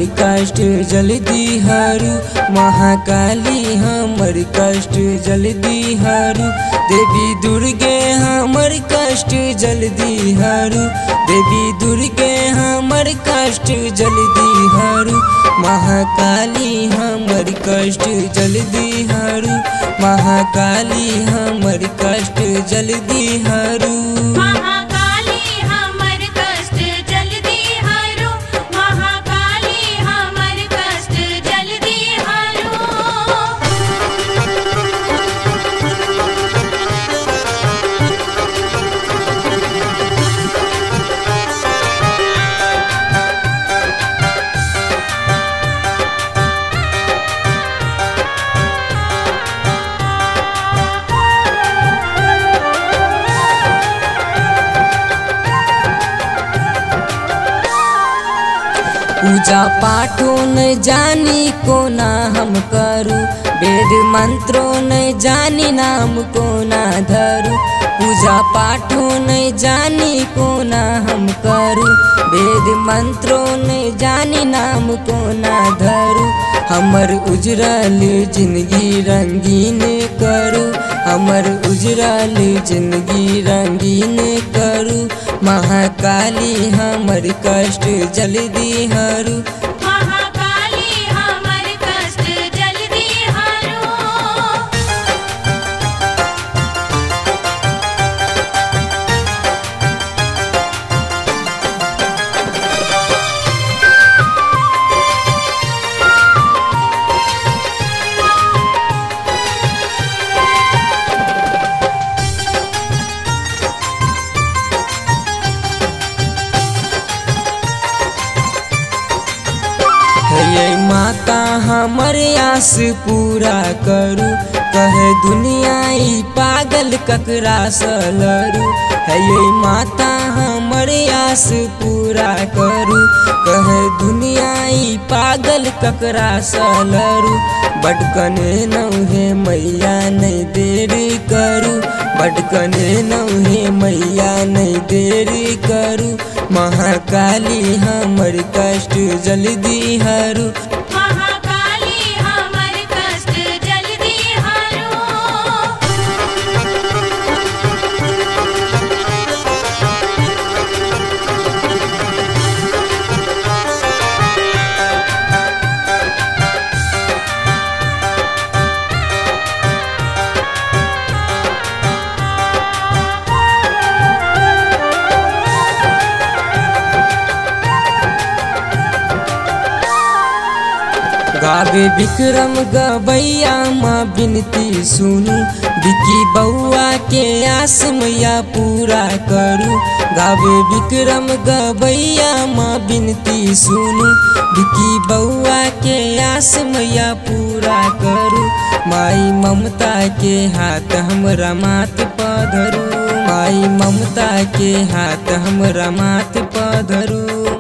हमर कष्ट जल्दी हरू, महाकाली हमर कष्ट जल्दी हरू, देवी दुर्गे हमर कष्ट जल्दी हरू, देवी दुर्गे हमर कष्ट जल्दी हरू, महाकाली हमर कष्ट जल्दी हरू, महाकाली हमर कष्ट जल्दी हरू। पूजा पाठो न जानी को ना हम करूँ, वेद मंत्रो न जानी नाम को ना धरू, पूजा पाठो न जानी को ना हम करूँ, वेद मंत्रो न जानी नाम को ना धरू, हमर उजरल जिंदगी रंगीन करू, हमर उजरल जिंदगी रंगीन करू, महाकाली हमर कष्ट जल्दी हरू, महाकाली हमर कष्ट जल्दी हरू। हे माता हमर आस पूरा करू, कहे दुनिया ई पागल ककरा सलरू, हे माता हमर आस पूरा करू, कहे दुनिया ई पागल ककरा सलरू, बटकने नौहे मैया नहीं देर करू, बटकने नौहे मैया नहीं देर करू, महाकाली हमर कष्ट जल्दी हरू, महाकाली हमर कष्ट जल्दी हरू। गावे विक्रम गवैया माँ बिनती सुनू, बिकी बउआ के आस मैया पूरा करू, गावे विक्रम गवैया माँ बिनती सुनू, बिकी बउआ के आस मैया पूरा करू, माई ममता के हाथ हमरा माथ पधरू, माई ममता के हाथ हमरा माथ पधरू।